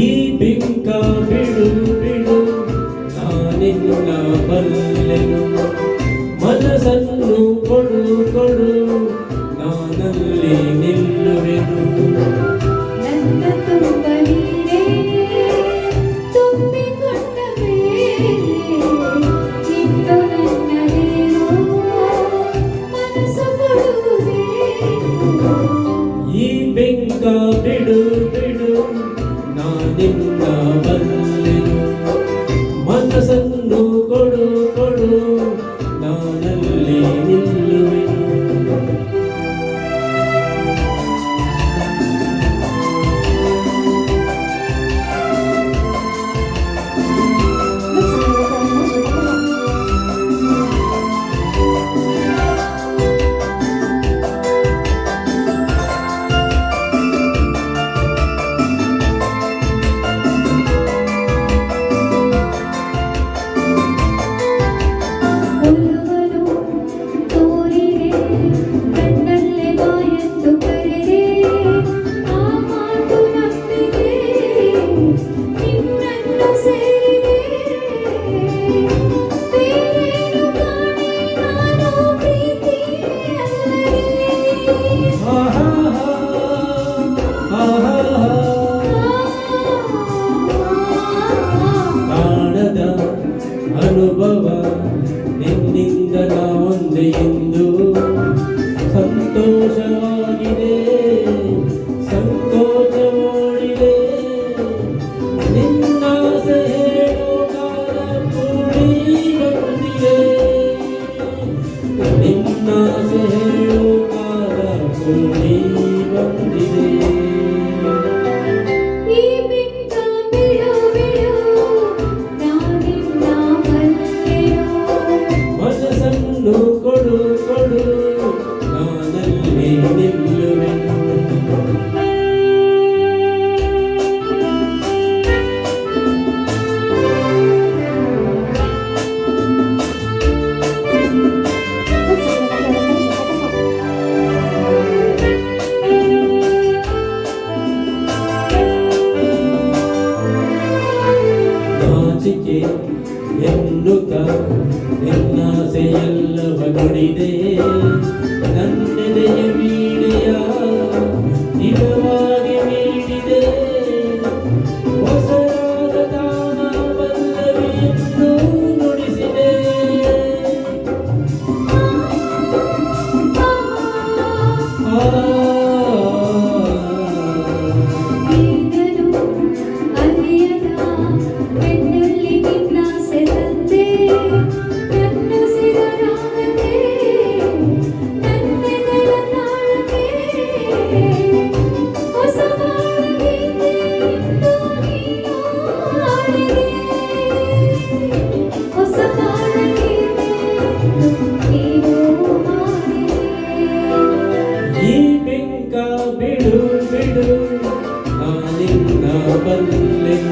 ಈ ಬಿಂಕ ಬಿಡು ಬಿಡು ನಾನಿನ್ನ ಬಲ್ಲೆನು ಮನಸ್ಸನ್ನು ಕೊಡು ಕೊಡು ನಾನಲ್ಲಿ ನಿಲ್ಲುವೆನು ನನ್ನ ತುಂಬ ನೀರೇ ತುಂಬಿಕೊಂಡ ಮೇಲೆ ನಿಂತು ನನ್ನದೇನೋ ಮನಸ್ಸು ಕೊಡುವುದೇನೋ ಈ ಬಿಂಕ ಬಿಡು ಬಿಡು ನಾನಿನ್ನ ಬಲ್ಲೆನು ಮನಸ್ಸನ್ನು ಕೊಡು ಕೊಡು ನಾನಲ್ಲಿ ನಿಲ್ಲುವೆನು ಅನುಭವ ನಿನ್ನಿಂದ ನಾವೊಂದೇ ಎಂದು ಸಂತೋಷವಾಗಿದೆ ಸಂಕೋಚ ಮಾಡಿದೆ ನಿನ್ನಾಸೆ ಹೇಳೋ ಕಾಲ ಕೂಡಿ ಬಂದಿದೆ ನಿನ್ನಾಸೆ ಹೇಳೋ ಕಾಲ ಕೂಡಿ ಬಂದಿದೆ ಕೊಡು ಕೊಡು ನಾನಲ್ಲಿ ನಿಲ್ಲುವೆನು ನಾಚಿಕೆ ಎನ್ನುತ್ತ ನಿನ್ನಾಸೆಯಲ್ಲವ ನುಡಿದೆ ನನ್ನೆದೆಯ ವೀಣೆಯ ನಿಜವಾಗಿ ನೀಡಿದೆ ಹೊಸದಾದ ದಾನ ಪಲ್ಲವಿಯನ್ನು ನುಡಿಸಿದೆ ಈ ಬಿಂಕ ಬಿಡು ಬಿಡು ನಾನಿನ್ನ ಬಲ್ಲೆನು